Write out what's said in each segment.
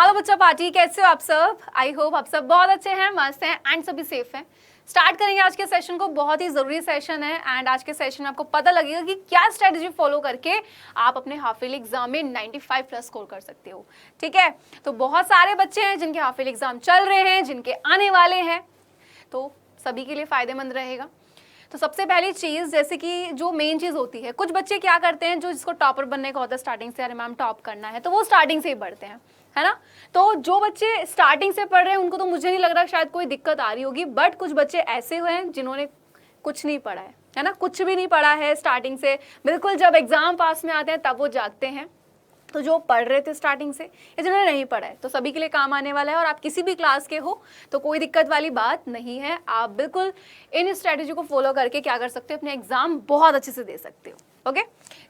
Hello बच्चा party, कैसे हो आप सब? आई होप आप सब बहुत अच्छे हैं, मस्त हैं एंड सभी सेफ हैं। स्टार्ट करेंगे आज के सेशन को। बहुत ही ज़रूरी सेशन है एंड आज के सेशन में आपको पता लगेगा कि क्या स्ट्रेटजी फॉलो करके आप अपने हाफ ईयरली एग्जाम में 95 प्लस स्कोर कर सकते हो। ठीक है, तो बहुत सारे बच्चे हैं जिनके हाफ ईयरली एग्जाम चल रहे हैं, जिनके आने वाले हैं, तो सभी के लिए फ़ायदेमंद रहेगा। तो सबसे पहली चीज़, जैसे कि जो मेन चीज़ होती है, कुछ बच्चे क्या करते हैं, जो जिसको टॉपर बनने का होता है स्टार्टिंग से, अरे मैम टॉप करना है, तो वो स्टार्टिंग से ही पढ़ते हैं, है ना। तो जो बच्चे स्टार्टिंग से पढ़ रहे हैं उनको तो मुझे नहीं लग रहा शायद कोई दिक्कत आ रही होगी, बट कुछ बच्चे ऐसे हुए हैं जिन्होंने कुछ नहीं पढ़ा है ना, कुछ भी नहीं पढ़ा है स्टार्टिंग से, बिल्कुल जब एग्जाम पास में आते हैं तब वो जागते हैं। तो जो पढ़ रहे थे स्टार्टिंग से या जिन्होंने नहीं पढ़ा है, तो सभी के लिए काम आने वाला है। और आप किसी भी क्लास के हो तो कोई दिक्कत वाली बात नहीं है, आप बिल्कुल इन स्ट्रेटेजी को फॉलो करके क्या कर सकते हो, अपने एग्जाम बहुत अच्छे से दे सकते हो। ओके,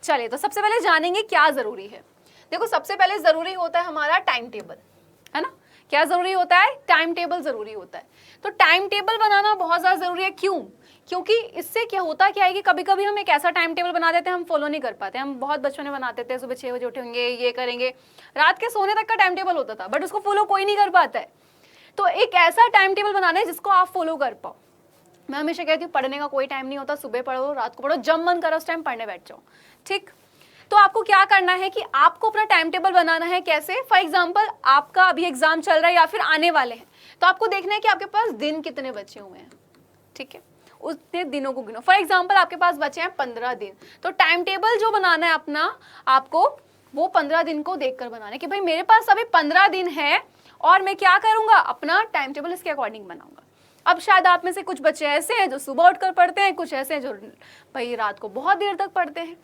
चलिए तो सबसे पहले जानेंगे क्या ज़रूरी है। देखो, सबसे पहले ज़रूरी होता है हमारा टाइम टेबल, है ना। क्या ज़रूरी होता है? टाइम टेबल ज़रूरी होता है। तो टाइम टेबल बनाना बहुत ज़्यादा ज़रूरी है। क्यों? क्योंकि इससे क्या होता क्या है कि कभी कभी हम एक ऐसा टाइम टेबल बना देते हैं, हम फॉलो नहीं कर पाते। हम बहुत बच्चों ने बनाते थे, सुबह 6 बजे उठेंगे, ये करेंगे, रात के सोने तक का टाइम टेबल होता था, बट उसको फॉलो कोई नहीं कर पाता है। तो एक ऐसा टाइम टेबल बनाना है जिसको आप फॉलो कर पाओ। मैं हमेशा कहती हूँ, पढ़ने का कोई टाइम नहीं होता, सुबह पढ़ो, रात को पढ़ो, जब मन करो उस टाइम पढ़ने बैठ जाओ। ठीक, तो आपको क्या करना है कि आपको अपना टाइम टेबल बनाना है। कैसे? फॉर एग्जाम्पल, आपका अभी एग्जाम चल रहा है या फिर आने वाले हैं, तो आपको देखना है कि आपके पास दिन कितने बचे हुए हैं। ठीक है, उतने दिनों को गिनो। फॉर एग्जाम्पल, आपके पास बचे हैं 15 दिन, तो टाइम टेबल जो बनाना है अपना, आपको वो 15 दिन को देखकर बनाना है कि भाई मेरे पास अभी 15 दिन है और मैं क्या करूंगा, अपना टाइम टेबल इसके अकॉर्डिंग बनाऊंगा। अब शायद आप में से कुछ बच्चे ऐसे हैं जो सुबह उठकर पढ़ते हैं, कुछ ऐसे हैं जो भाई रात को बहुत देर तक पढ़ते हैं।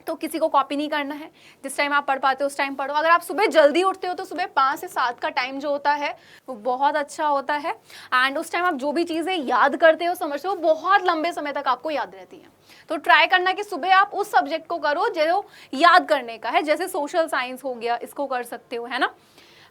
तो किसी को कॉपी नहीं करना है, जिस टाइम आप पढ़ पाते हो उस टाइम पढ़ो। अगर आप सुबह जल्दी उठते हो तो सुबह 5 से 7 का टाइम जो होता है वो बहुत अच्छा होता है एंड उस टाइम आप जो भी चीज़ें याद करते हो, समझते हो, बहुत लंबे समय तक आपको याद रहती हैं। तो ट्राई करना कि सुबह आप उस सब्जेक्ट को करो जो याद करने का है, जैसे सोशल साइंस हो गया, इसको कर सकते हो, है ना।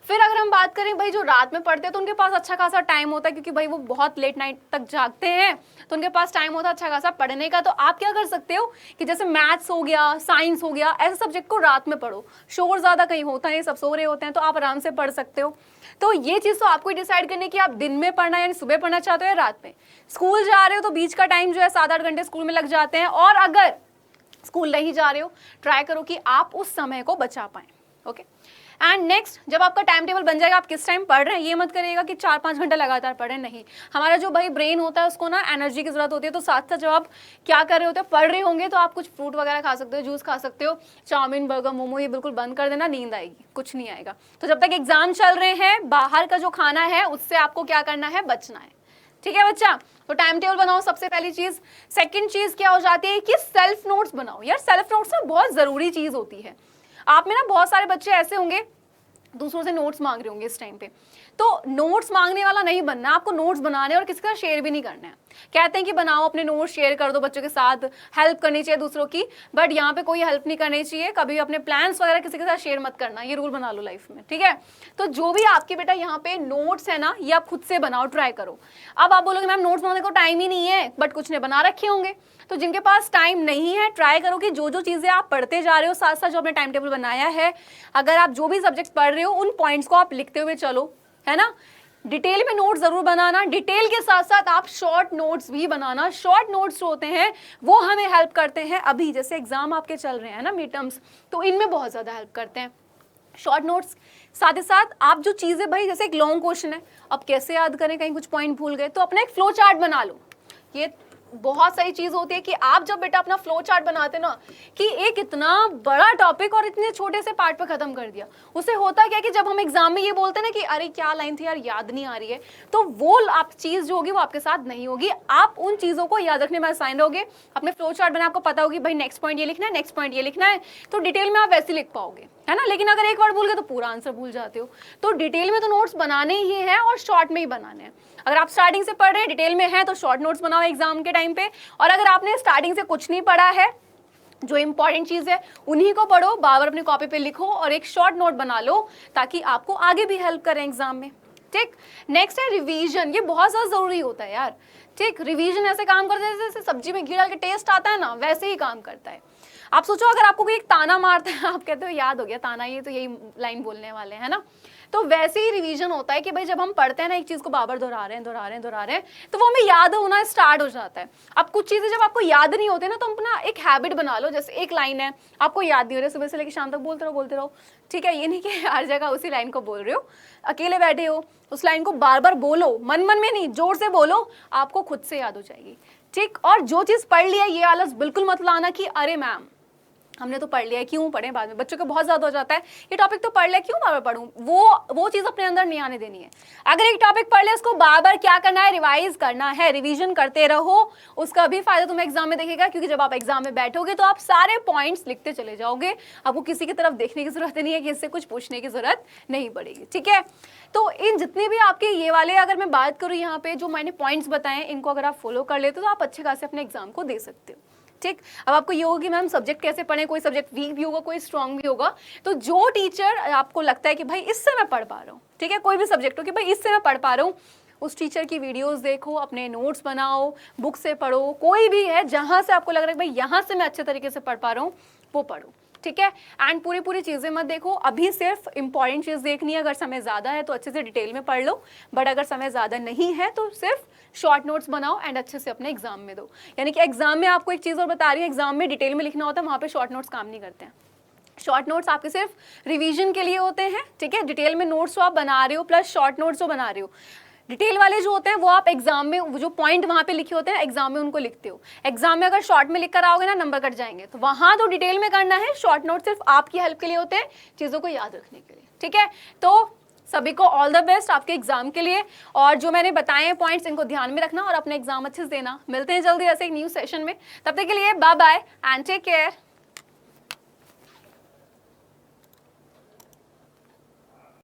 फिर अगर हम बात करें भाई जो रात में पढ़ते हैं, तो उनके पास अच्छा खासा टाइम होता है, क्योंकि भाई वो बहुत लेट नाइट तक जागते हैं, तो उनके पास टाइम होता है अच्छा खासा पढ़ने का। तो आप क्या कर सकते हो कि जैसे मैथ्स हो गया, साइंस हो गया, ऐसे सब्जेक्ट को रात में पढ़ो। शोर ज़्यादा कहीं होता है, सब सो रहे होते हैं, तो आप आराम से पढ़ सकते हो। तो ये चीज़ तो आपको ही डिसाइड करनी है कि आप दिन में पढ़ना यानी सुबह पढ़ना चाहते हो या रात में। स्कूल जा रहे हो तो बीच का टाइम जो है 7-8 घंटे स्कूल में लग जाते हैं, और अगर स्कूल नहीं जा रहे हो, ट्राई करो कि आप उस समय को बचा पाएँ। ओके, एंड नेक्स्ट, जब आपका टाइम टेबल बन जाएगा, आप किस टाइम पढ़ रहे हैं, ये मत करिएगा कि 4-5 घंटा लगातार पढ़ें। नहीं, हमारा जो भाई ब्रेन होता है उसको ना एनर्जी की जरूरत होती है। तो साथ साथ जब आप क्या कर रहे होते हो, पढ़ रहे होंगे, तो आप कुछ फ्रूट वगैरह खा सकते हो, जूस खा सकते हो। चाउमीन, बर्गर, मोमो ये बिल्कुल बंद कर देना, नींद आएगी, कुछ नहीं आएगा। तो जब तक एग्जाम चल रहे हैं, बाहर का जो खाना है उससे आपको क्या करना है, बचना है। ठीक है बच्चा, तो टाइम टेबल बनाओ, सबसे पहली चीज। सेकंड चीज क्या हो जाती है कि सेल्फ नोट्स बनाओ। यार सेल्फ नोट्स ना बहुत जरूरी चीज होती है। आप में ना बहुत सारे बच्चे ऐसे होंगे दूसरों से नोट्स मांग रहे होंगे इस टाइम पे, तो नोट्स मांगने वाला नहीं बनना, आपको नोट्स बनाने और किसी का शेयर भी नहीं करना है। कहते हैं कि बनाओ अपने नोट्स, शेयर कर दो बच्चों के साथ, हेल्प करनी चाहिए दूसरों की, बट यहाँ पे कोई हेल्प नहीं करनी चाहिए। कभी अपने प्लान्स वगैरह किसी के साथ शेयर मत करना, ये रूल बना लो लाइफ में। ठीक है, तो जो भी आपके बेटा यहाँ पे नोट्स है ना, ये आप खुद से बनाओ, ट्राई करो। अब आप बोलोगे मैम नोट्स बनाने को टाइम ही नहीं है, बट कुछ ने बना रखे होंगे। तो जिनके पास टाइम नहीं है, ट्राई करो कि जो जो चीज़ें आप पढ़ते जा रहे हो, साथ साथ जो आपने टाइम टेबल बनाया है, अगर आप जो भी सब्जेक्ट पढ़ रहे हो उन पॉइंट्स को आप लिखते हुए चलो, है ना। डिटेल में नोट जरूर बनाना, डिटेल के साथ साथ आप शॉर्ट नोट्स भी बनाना। शॉर्ट नोट्स जो होते हैं वो हमें हेल्प करते हैं, अभी जैसे एग्जाम आपके चल रहे हैं ना, मिड टर्म्स, तो इनमें बहुत ज़्यादा हेल्प करते हैं शॉर्ट नोट्स। साथ ही साथ आप जो चीज़ें, भाई जैसे एक लॉन्ग क्वेश्चन है, अब कैसे याद करें, कहीं कुछ पॉइंट भूल गए, तो अपना एक फ्लो चार्ट बना लो। ये बहुत सही चीज होती है कि आप जब बेटा अपना फ्लो चार्ट बनाते ना, कि एक इतना बड़ा टॉपिक और इतने छोटे से पार्ट पे खत्म कर दिया, उससे होता क्या है कि जब हम एग्जाम में ये बोलते हैं ना कि अरे क्या लाइन थी यार, याद नहीं आ रही है, तो वो आप चीज जो होगी वो आपके साथ नहीं होगी। आप उन चीजों को याद रखने में आसान रहोगे। अपने फ्लो चार्ट बना, आपको पता होगी भाई नेक्स्ट पॉइंट ये लिखना है, नेक्स्ट पॉइंट ये लिखना है, तो डिटेल में आप वैसे लिख पाओगे, है ना। लेकिन अगर एक वर्ड भूल गए तो पूरा आंसर भूल जाते हो। तो डिटेल में तो नोट्स बनाने ही हैं और शॉर्ट में ही बनाने हैं। अगर आप स्टार्टिंग से पढ़ रहे हैं, डिटेल में है, तो शॉर्ट नोट्स बनाओ एग्जाम के टाइम पे। और अगर आपने स्टार्टिंग से कुछ नहीं पढ़ा है, जो इंपॉर्टेंट चीज है उन्हीं को पढ़ो, बार अपनी कॉपी पे लिखो और एक शॉर्ट नोट बना लो, ताकि आपको आगे भी हेल्प करें एग्जाम में। ठीक, नेक्स्ट है रिवीजन। ये बहुत ज्यादा जरूरी होता है यार। ठीक, रिवीजन ऐसे काम करता है जैसे सब्जी में घी डाल के टेस्ट आता है ना, वैसे ही काम करता है। आप सोचो अगर आपको कोई एक ताना मारता है, आप कहते हो याद हो गया ताना, ये तो यही लाइन बोलने वाले हैं ना। तो वैसे ही रिवीजन होता है कि भाई जब हम पढ़ते हैं ना एक चीज को बार बार दोहरा रहे हैं तो वो हमें याद होना स्टार्ट हो जाता है। अब कुछ चीजें जब आपको याद नहीं होती ना तो अपना एक हैबिट बना लो, जैसे एक लाइन है आपको याद नहीं हो रही, सुबह से लेकर शाम तक बोलते रहो, ठीक है। ये नहीं कि हर जगह उसी लाइन को बोल रहे हो, अकेले बैठे हो उस लाइन को बार बार बोलो, मन मन में नहीं, जोर से बोलो, आपको खुद से याद हो जाएगी, ठीक। और जो चीज पढ़ लिया ये आलस बिल्कुल मत लाना कि अरे मैम हमने तो पढ़ लिया है, क्यों पढ़े बाद में, बच्चों को बहुत ज्यादा हो जाता है ये टॉपिक तो पढ़ लिया क्यों बार बार पढ़ूं, वो चीज अपने अंदर नहीं आने देनी है। अगर एक टॉपिक पढ़ लिया उसको बार बार क्या करना है, रिवाइज करना है, रिवीजन करते रहो, उसका भी फायदा तुम्हें एग्जाम में दिखेगा, क्योंकि जब आप एग्जाम में बैठोगे तो आप सारे पॉइंट्स लिखते चले जाओगे, आपको किसी की तरफ देखने की जरूरत नहीं है, कि इससे कुछ पूछने की जरूरत नहीं पड़ेगी, ठीक है। तो इन जितने भी आपके ये वाले अगर मैं बात करूँ यहाँ पे जो मैंने पॉइंट्स बताए इनको अगर आप फॉलो कर लेते हो तो आप अच्छे खासे अपने एग्जाम को दे सकते हो, ठीक। अब आपको ये होगा कि मैम सब्जेक्ट कैसे पढ़ें, कोई सब्जेक्ट वीक भी होगा कोई स्ट्रांग भी होगा, तो जो टीचर आपको लगता है कि भाई इससे मैं पढ़ पा रहा हूँ, ठीक है, कोई भी सब्जेक्ट हो कि भाई इससे मैं पढ़ पा रहा हूँ, उस टीचर की वीडियोस देखो, अपने नोट्स बनाओ, बुक से पढ़ो, कोई भी है जहां से आपको लग रहा है भाई यहाँ से मैं अच्छे तरीके से पढ़ पा रहा हूँ वो पढ़ो, ठीक है। एंड पूरी चीजें मत देखो, अभी सिर्फ इंपॉर्टेंट चीज देखनी है, अगर समय ज्यादा है तो अच्छे से डिटेल में पढ़ लो, बट अगर समय ज्यादा नहीं है तो सिर्फ शॉर्ट नोट्स बनाओ एंड अच्छे से अपने एग्जाम में दो। यानी कि एग्जाम में आपको एक चीज और बता रही है, एग्जाम में डिटेल में लिखना होता है, वहां पे शॉर्ट नोट्स काम नहीं करते हैं। शॉर्ट नोट्स आपके सिर्फ रिवीजन के लिए होते हैं, ठीक है। डिटेल में नोट्स जो आप बना रहे हो प्लस शॉर्ट नोट्स जो बना रहे हो, डिटेल वाले जो होते हैं वो आप एग्जाम में जो पॉइंट वहां पे लिखे होते हैं एग्जाम में उनको लिखते हो। एग्जाम में अगर शॉर्ट में लिख कर आओगे ना नंबर कट जाएंगे, तो वहां तो डिटेल में करना है, शॉर्ट नोट सिर्फ आपकी हेल्प के लिए होते हैं, चीजों को याद रखने के लिए, ठीक है। तो सभी को ऑल द बेस्ट आपके एग्जाम के लिए, और जो मैंने बताए हैं पॉइंट्स इनको ध्यान में रखना और अपने एग्जाम अच्छे से देना। मिलते हैं जल्दी ऐसे एक न्यू सेशन में, तब तक के लिए bye bye and take care.